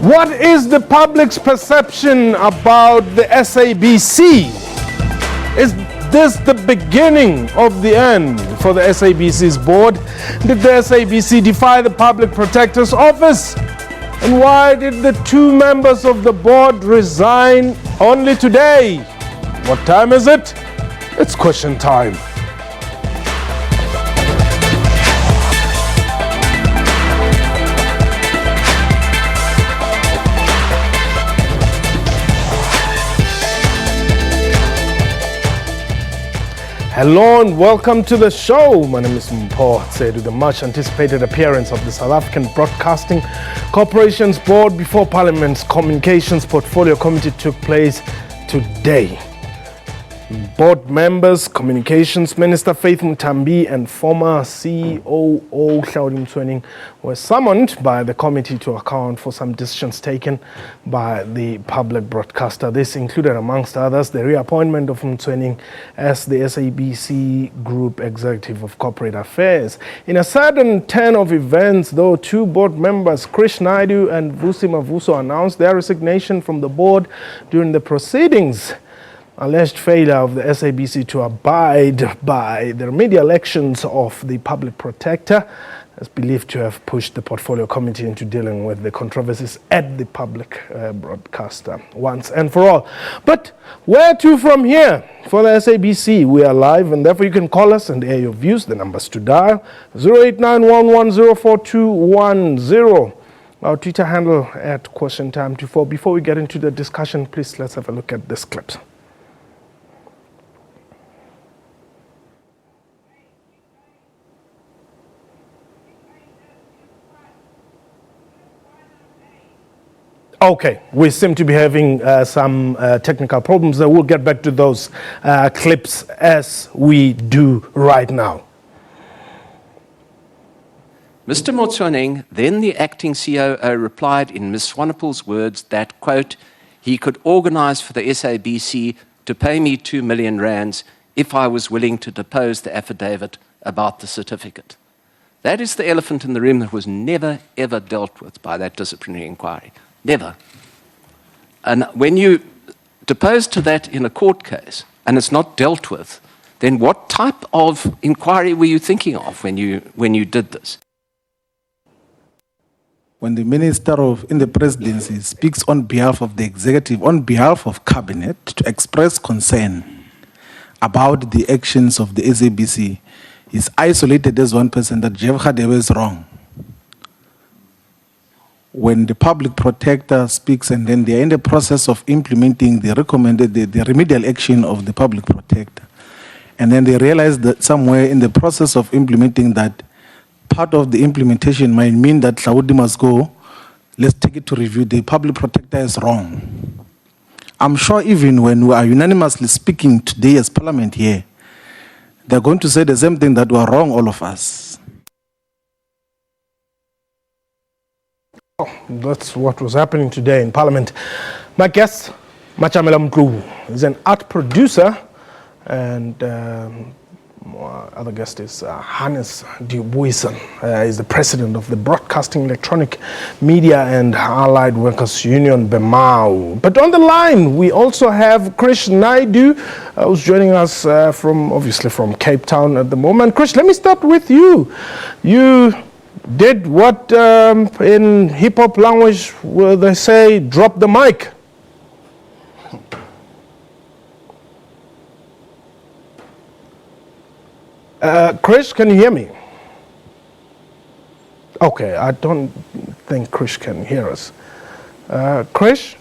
What is the public's perception about the SABC? Is this the beginning of the end for the SABC's board? Did the SABC defy the Public Protector's office? And why did the two members of the board resign only today? What time is it? It's question time. Hello and welcome to the show. My name is Motsoeneng. The much anticipated appearance of the South African Broadcasting Corporation's board before Parliament's Communications Portfolio Committee took place today. Board members, Communications Minister Faith Muthambi and former COO Hlaudi were summoned by the committee to account for some decisions taken by the public broadcaster. This included, amongst others, the reappointment of Motsoeneng as the SABC Group Executive of Corporate Affairs. In a sudden turn of events, though, two board members, Hlaudi and Vusi Mavuso, announced their resignation from the board during the proceedings. Alleged failure of the SABC to abide by the remedial actions of the Public Protector is believed to have pushed the Portfolio Committee into dealing with the controversies at the public broadcaster once and for all. But where to from here? For the SABC, we are live, and therefore you can call us and air your views. The numbers to dial 0891104210. Our Twitter handle at QuestionTime24. Before we get into the discussion, please let's have a look at this clip. Okay, we seem to be having some technical problems. We'll get back to those clips as we do right now. Mr. Motsoeneng, then the acting COO, replied in Ms. Swanepoel's words that, quote, he could organize for the SABC to pay me 2 million rands if I was willing to depose the affidavit about the certificate. That is the elephant in the room that was never, ever dealt with by that disciplinary inquiry. Never. And when you depose to that in a court case and it's not dealt with, then what type of inquiry were you thinking of when you did this? When the Minister in the Presidency speaks on behalf of the Executive, on behalf of Cabinet, to express concern about the actions of the SABC, is isolated as one person that Jeff Hlaudi is wrong. When the Public Protector speaks and then they're in the process of implementing the remedial action of the Public Protector, and then they realize that somewhere in the process of implementing that, part of the implementation might mean that Hlaudi must go, let's take it to review, the Public Protector is wrong. I'm sure even when we are unanimously speaking today as Parliament here, they're going to say the same thing, that we're wrong, all of us. That's what was happening today in Parliament. My guest, Machamela Mklu, is an art producer, and other guest is Hannes Dubuisen. He's the president of the Broadcasting Electronic Media and Allied Workers Union, BEMAU. But on the line, we also have Hlaudi, who's joining us obviously from Cape Town at the moment. Krish, let me start with you. You did what in hip-hop language where they say, drop the mic. Krish, can you hear me? Okay, I don't think Krish can hear us. Krish?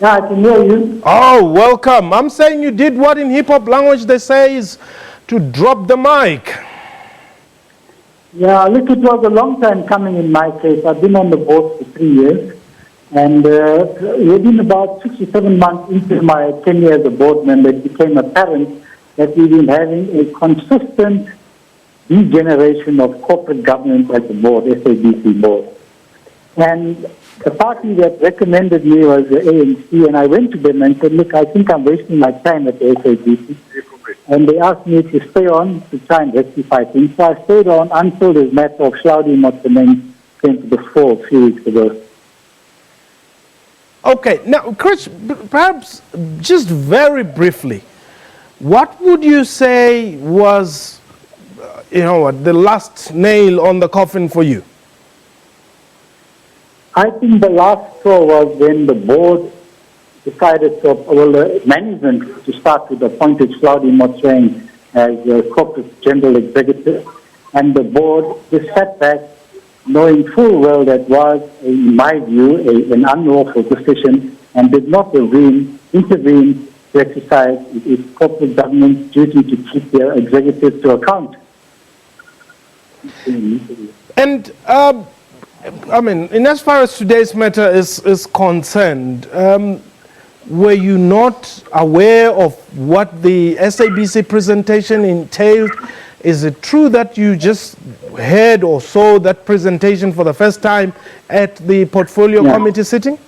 Yeah, I can hear you. Oh, welcome. I'm saying you did what in hip-hop language they say is to drop the mic. Yeah, look, it was a long time coming in my case. I've been on the board for 3 years. And within about 6 or 7 months into my tenure as a board member, it became apparent that we've been having a consistent degeneration of corporate governance at the board, SABC board. And the party that recommended me was the ANC, and I went to them and said, look, I think I'm wasting my time at the SABC. And they asked me to stay on to try and rectify things. So I stayed on until this matter of Hlaudi Motsoeneng came to the fore a few weeks ago. Okay, now, Chris, perhaps just very briefly, what would you say was, the last nail on the coffin for you? I think the last straw was when the board decided the management to start with appointed Hlaudi Motsoeneng as corporate general executive, and the board just sat back knowing full well that was, in my view, an unlawful decision, and did not intervene to exercise its corporate governance duty to keep their executives to account. And, in as far as today's matter is concerned, were you not aware of what the SABC presentation entailed? Is it true that you just heard or saw that presentation for the first time at the portfolio committee sitting?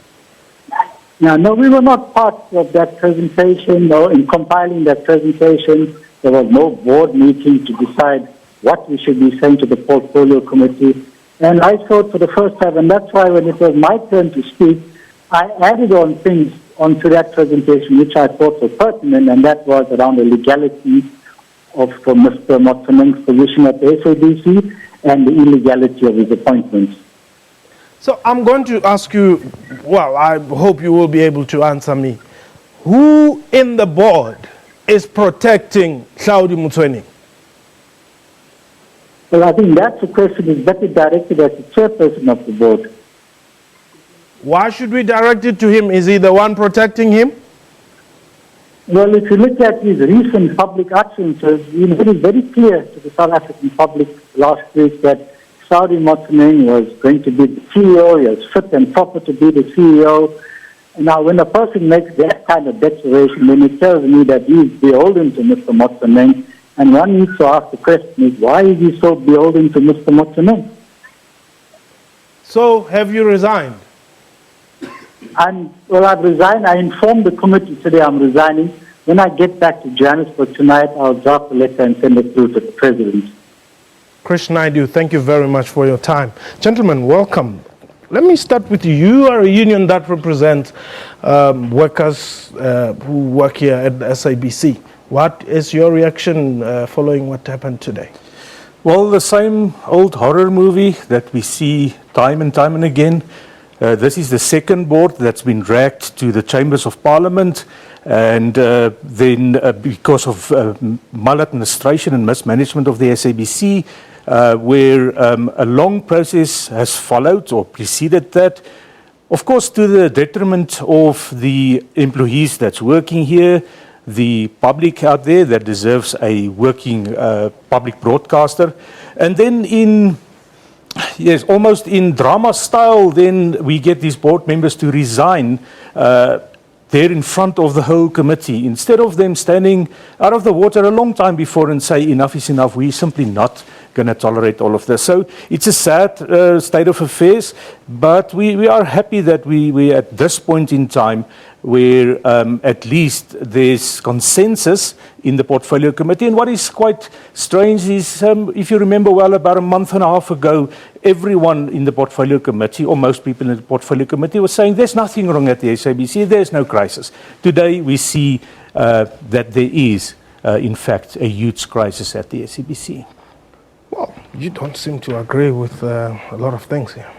No, we were not part of that presentation. No, in compiling that presentation, there was no board meeting to decide what we should be saying to the portfolio committee. And I saw it for the first time, and that's why when it was my turn to speak, I added on things onto that presentation which I thought were pertinent, and that was around the legality of Mr. Motsoeneng's position at the SABC and the illegality of his appointments. So I'm going to ask you, well, I hope you will be able to answer me. Who in the board is protecting Hlaudi Motsoeneng? Well, I think that's a question that's better directed at the chairperson of the board. Why should we direct it to him? Is he the one protecting him? Well, if you look at his recent public utterances, it is very clear to the South African public last week that Hlaudi Motsoeneng was going to be the CEO, he was fit and proper to be the CEO. Now, when a person makes that kind of declaration, then it tells me that he is beholden to Mr. Motsoeneng, and one needs to ask the question is, why is he so beholden to Mr. Motsoeneng? So, have you resigned? Well, I've resigned. I informed the committee today I'm resigning. When I get back to Johannesburg tonight, I'll draft a letter and send it through to the president. Krish Naidu, thank you very much for your time. Gentlemen, welcome. Let me start with you. You are a union that represents workers who work here at the SABC. What is your reaction following what happened today? Well, the same old horror movie that we see time and again. This is the second board that's been dragged to the chambers of Parliament, and then because of maladministration and mismanagement of the SABC, where a long process has followed or preceded that, of course to the detriment of the employees that's working here, the public out there that deserves a working public broadcaster, and then almost in drama style, then we get these board members to resign there in front of the whole committee, instead of them standing out of the water a long time before and say enough is enough, we're simply not going to tolerate all of this. So it's a sad state of affairs, but we are happy that we're at this point in time where at least there's consensus in the portfolio committee. And what is quite strange is, if you remember well, about a month and a half ago, everyone in the portfolio committee, or most people in the portfolio committee, was saying there's nothing wrong at the SABC, there's no crisis. Today we see that there is, in fact, a huge crisis at the SABC. Well, you don't seem to agree with a lot of things here.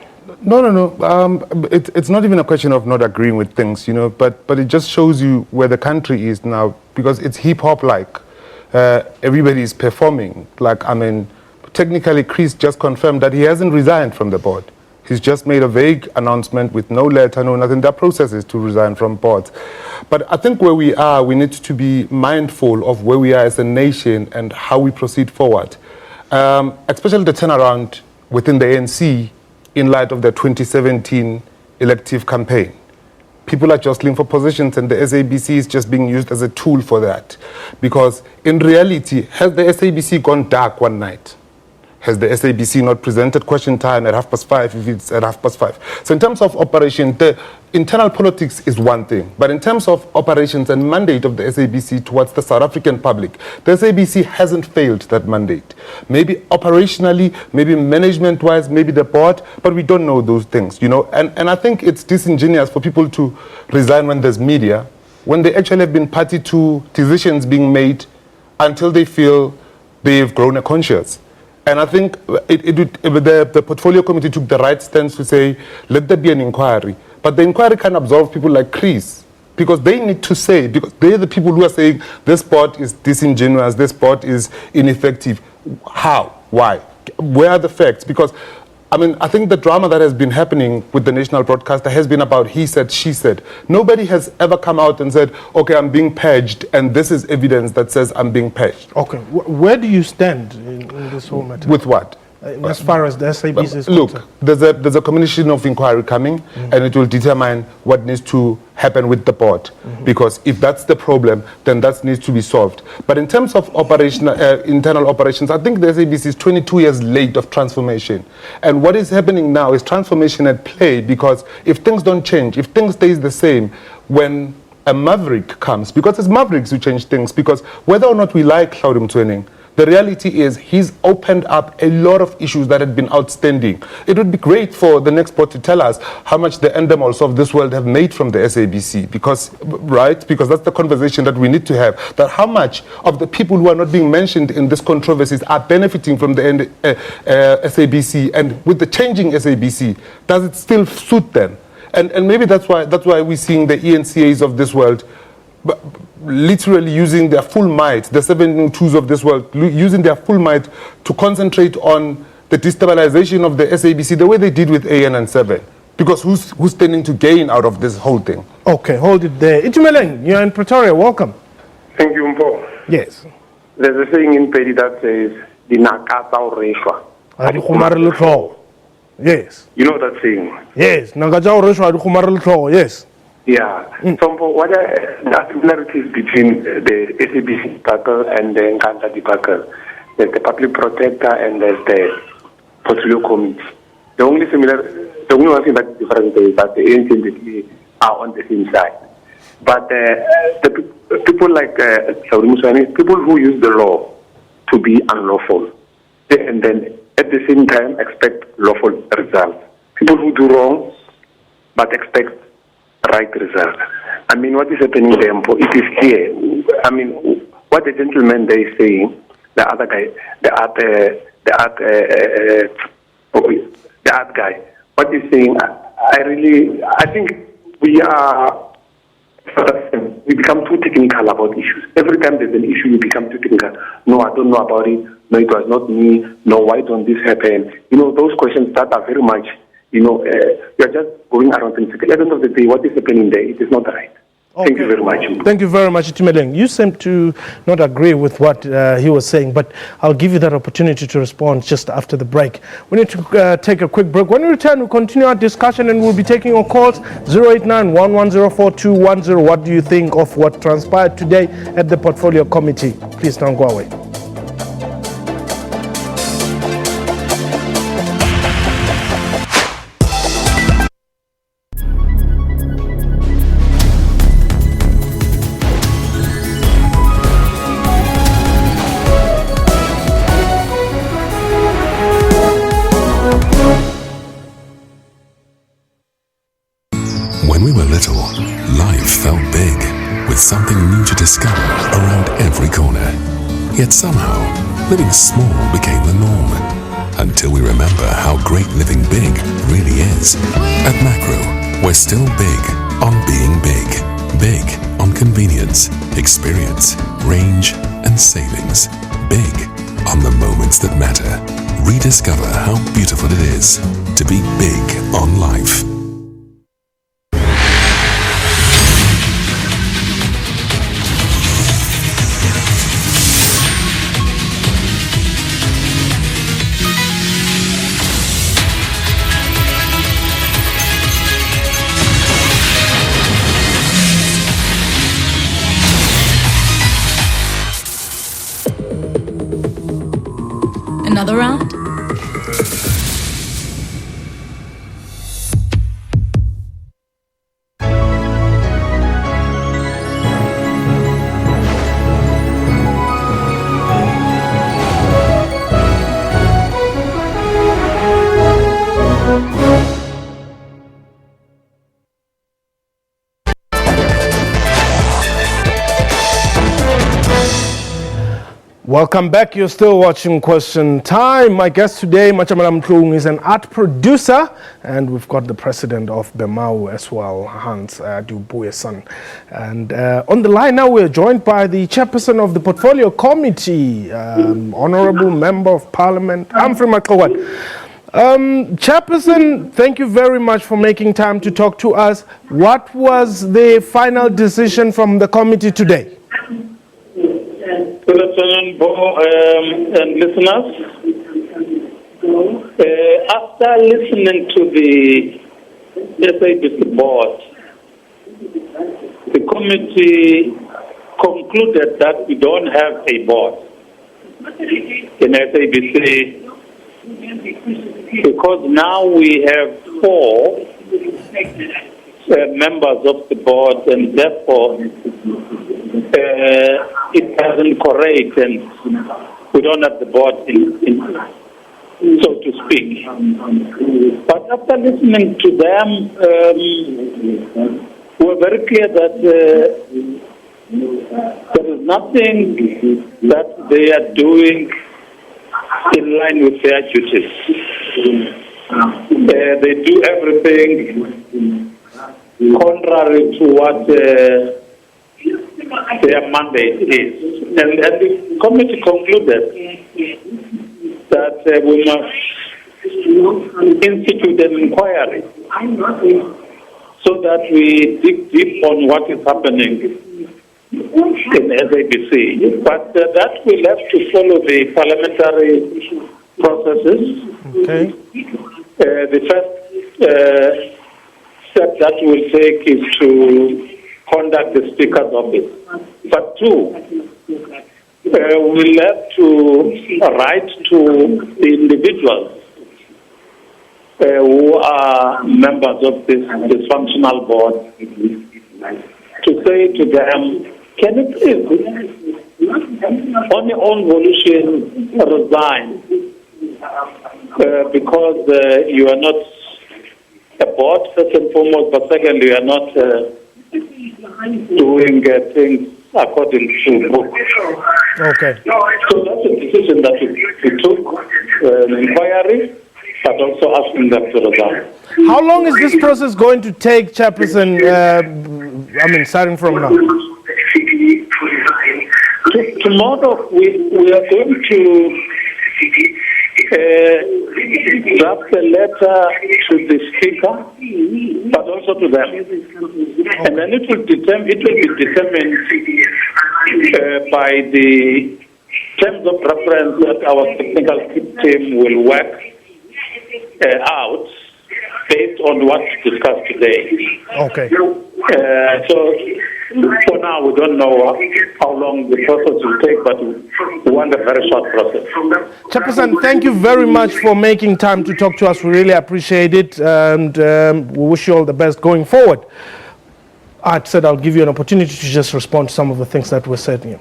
No. It's not even a question of not agreeing with things, but it just shows you where the country is now, because it's hip-hop-like. Everybody is performing. Technically, Chris just confirmed that he hasn't resigned from the board. He's just made a vague announcement with no letter, no nothing. That process is to resign from boards. But I think where we are, we need to be mindful of where we are as a nation and how we proceed forward. Especially the turnaround within the ANC in light of the 2017 elective campaign. People are jostling for positions, and the SABC is just being used as a tool for that. Because in reality, has the SABC gone dark one night? Has the SABC not presented question time at 5:30 if it's at 5:30? So in terms of operation, the internal politics is one thing, but in terms of operations and mandate of the SABC towards the South African public, the SABC hasn't failed that mandate. Maybe operationally, maybe management-wise, maybe the board, but we don't know those things, you know. And I think it's disingenuous for people to resign when there's media, when they actually have been party to decisions being made until they feel they've grown a conscience. And I think the portfolio committee took the right stance to say, let there be an inquiry. But the inquiry can absolve people like Chris, because they need to say, because they're the people who are saying this board is disingenuous, this board is ineffective. How? Why? Where are the facts? Because I mean, I think the drama that has been happening with the national broadcaster has been about he said, she said. Nobody has ever come out and said, okay, I'm being purged, and this is evidence that says I'm being purged. Okay, where do you stand in this whole matter? With what? As far as the SABC is look, concerned? there's a commission of inquiry coming, and it will determine what needs to happen with the board. Because if that's the problem, then that needs to be solved. But in terms of internal operations, I think the SABC is 22 years late of transformation. And what is happening now is transformation at play, because if things don't change, if things stays the same, when a maverick comes, because it's mavericks who change things, because whether or not we like Hlaudi Motsoeneng, the reality is he's opened up a lot of issues that had been outstanding. It would be great for the next board to tell us how much the endemals of this world have made from the SABC, because, right? Because that's the conversation that we need to have, that how much of the people who are not being mentioned in these controversies are benefiting from the SABC, and with the changing SABC, does it still suit them? And maybe that's why we're seeing the ENCAs of this world literally using their full might, the 702s of this world, using their full might to concentrate on the destabilization of the SABC the way they did with AN and 7. Because who's standing to gain out of this whole thing? Okay, hold it there. Itumeleng, you're in Pretoria, welcome. Thank you, Mpo. Yes. There's a saying in Pedi that says, Dinakata Oreshwa. Yes. You know that saying? Yes. Yes. Yeah. So what are the similarities between the SABC debacle and the Nkandla debacle? There's the Public Protector and there's the Portfolio Committee. The only one thing that's different is that the ANC are on the same side. But the people like Hlaudi Motsoeneng, people who use the law to be unlawful, and then at the same time expect lawful results. People who do wrong but expect right result. I mean, what is happening there? It is clear. I mean, what the gentleman there is saying, the other guy, the art guy, what he's saying, I think we become too technical about issues. Every time there's an issue, you become too technical. No, I don't know about it. No, it was not me. No, why don't this happen? You know, those questions that are very much, you know, you're just going around and at the end of the day, what is happening there, it is not right. Okay. Thank you very much. Thank you very much, Itumeleng. You seem to not agree with what he was saying, but I'll give you that opportunity to respond just after the break. We need to take a quick break. When we return, we'll continue our discussion and we'll be taking your calls. 089-1104-210. What do you think of what transpired today at the Portfolio Committee? Please don't go away. Life felt big, with something new to discover around every corner. Yet somehow, living small became the norm. Until we remember how great living big really is. At Macro, we're still big on being big. Big on convenience, experience, range, and savings. Big on the moments that matter. Rediscover how beautiful it is to be big on life. Another round? Welcome back. You're still watching Question Time. My guest today, Machamala Mtlung, is an art producer, and we've got the president of BEMAU as well, Hans Dubuyesan. And on the line now, we're joined by the chairperson of the Portfolio Committee, Honorable Member of Parliament, Humphrey Maqawat. Chairperson, thank you very much for making time to talk to us. What was the final decision from the committee today? Good afternoon, and listeners. After listening to the SABC board, the committee concluded that we don't have a board in SABC because now we have 4 members of the board, and therefore it doesn't correlate, and we don't have the board in so to speak. But after listening to them, we're very clear that there is nothing that they are doing in line with their duties. They do everything contrary to what their mandate is. And the committee concluded that we must institute an inquiry so that we dig deep on what is happening in SABC. But that will have to follow the parliamentary processes. Okay. The first step that we'll take is to contact the Speaker's office. But 2, we'll have to write to the individuals who are members of this dysfunctional board to say to them, can you please, on your own volition, resign because you are not a board, first and foremost, but secondly, you are not doing things according to book. Okay. So that's a decision that we took, an inquiry, but also asking them to resign. How long is this process going to take, Chairperson, starting from now? Tomorrow, we are going to draft a letter to the Speaker, but also to them. And then it will be determined by the terms of reference that our technical team will work out based on what's discussed today. Okay. So for now, we don't know how long the process will take, but we want a very short process. Chairperson, thank you very much for making time to talk to us. We really appreciate it, and we wish you all the best going forward. I said I'll give you an opportunity to just respond to some of the things that were said here.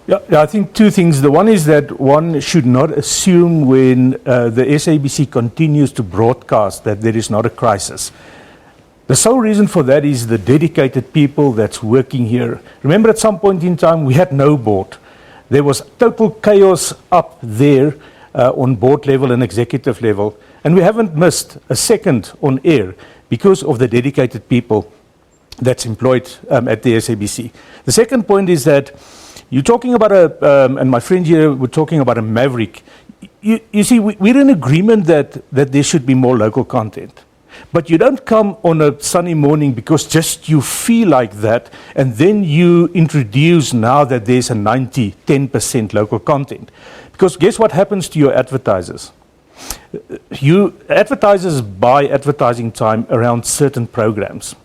Yeah, I think 2 things. The one is that one should not assume when the SABC continues to broadcast that there is not a crisis. The sole reason for that is the dedicated people that's working here. Remember, at some point in time, we had no board. There was total chaos up there on board level and executive level, and we haven't missed a second on air because of the dedicated people that's employed at the SABC. The second point is that you're talking about and my friend here were talking about a maverick. You see, we're in agreement that there should be more local content. But you don't come on a sunny morning because just you feel like that, and then you introduce now that there's a 10% local content. Because guess what happens to your advertisers? Advertisers buy advertising time around certain programs.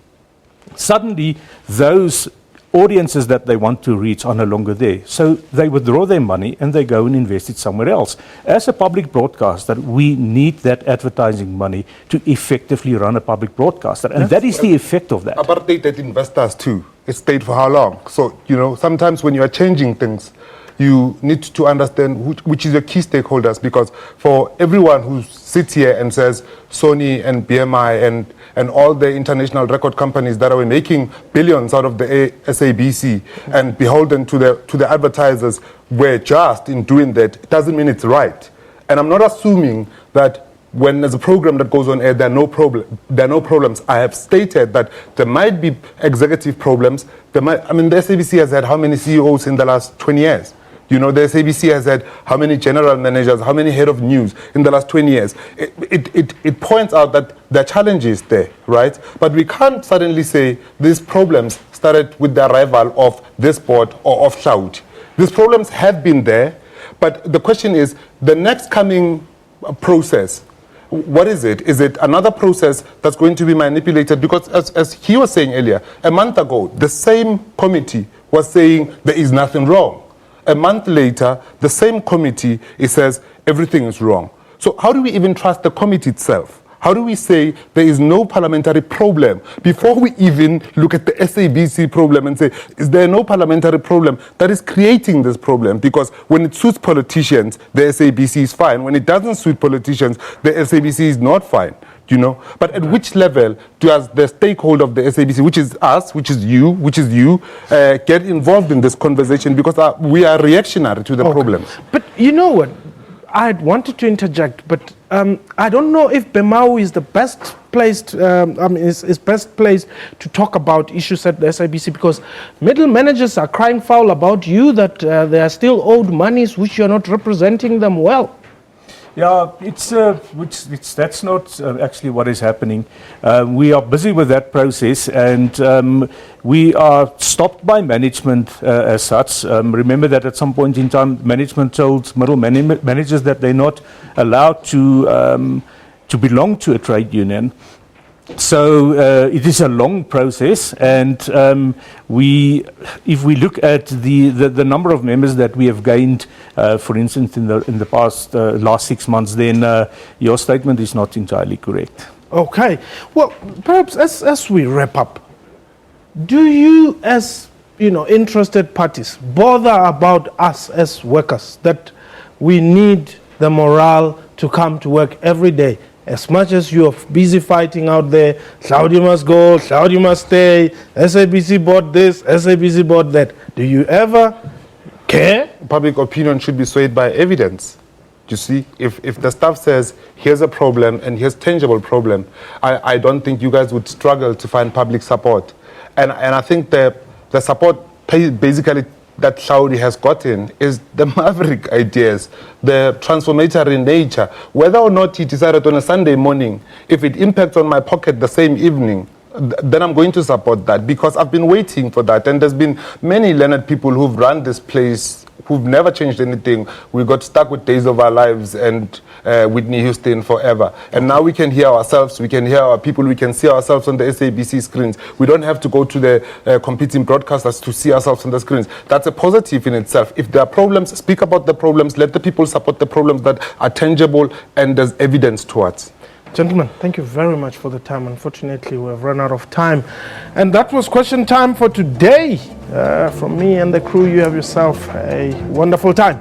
Suddenly, those audiences that they want to reach are no longer there. So they withdraw their money and they go and invest it somewhere else. As a public broadcaster, we need that advertising money to effectively run a public broadcaster. And that is the effect of that. Apartheid investors too. It stayed for how long? So, sometimes when you are changing things, you need to understand which is your key stakeholders, because for everyone who sits here and says Sony and BMI and all the international record companies that are making billions out of the SABC and beholden to the advertisers were just in doing that, it doesn't mean it's right. And I'm not assuming that when there's a program that goes on air, there are no problems. I have stated that there might be executive problems. The SABC has had how many CEOs in the last 20 years? You know, the SABC has had how many general managers, how many head of news in the last 20 years? It points out that there are challenges there, right? But we can't suddenly say these problems started with the arrival of this board or of Hlaudi. These problems have been there, but the question is, the next coming process, what is it? Is it another process that's going to be manipulated? Because as he was saying earlier, a month ago, the same committee was saying there is nothing wrong. A month later, the same committee, it says everything is wrong. So how do we even trust the committee itself? How do we say there is no parliamentary problem before we even look at the SABC problem and say, is there no parliamentary problem that is creating this problem? Because when it suits politicians, the SABC is fine. When it doesn't suit politicians, the SABC is not fine. You know, but at which level does the stakeholder of the SABC, which is us, which is you, get involved in this conversation? Because we are reactionary to the problems. But you know what? I wanted to interject, but I don't know if Bemau is the best placed, is best placed to talk about issues at the SABC, because middle managers are crying foul about you that they are still owed monies which you're not representing them well. Yeah, that's not actually what is happening. We are busy with that process, and we are stopped by management as such. Remember that at some point in time, management told middle managers that they're not allowed to belong to a trade union. So it is a long process, and if we look at the number of members that we have gained, for instance, in the past last 6 months, then your statement is not entirely correct. Okay. Well, perhaps as we wrap up, do you, as interested parties, bother about us as workers, that we need the morale to come to work every day? As much as you are busy fighting out there, Hlaudi must go, Hlaudi must stay, SABC bought this, SABC bought that. Do you ever care? Public opinion should be swayed by evidence. You see, if the staff says, here's a problem and here's tangible problem, I don't think you guys would struggle to find public support. And I think the support basically that Hlaudi has gotten is the maverick ideas, the transformatory nature. Whether or not he decided on a Sunday morning, if it impacts on my pocket the same evening, then I'm going to support that, because I've been waiting for that. And there's been many learned people who've run this place who've never changed anything. We got stuck with Days of Our Lives and Whitney Houston forever. And now we can hear ourselves, we can hear our people, we can see ourselves on the SABC screens. We don't have to go to the competing broadcasters to see ourselves on the screens. That's a positive in itself. If there are problems, speak about the problems, let the people support the problems that are tangible and there's evidence towards. Gentlemen, thank you very much for the time. Unfortunately, we have run out of time. And that was question time for today. From me and the crew, you have yourself a wonderful time.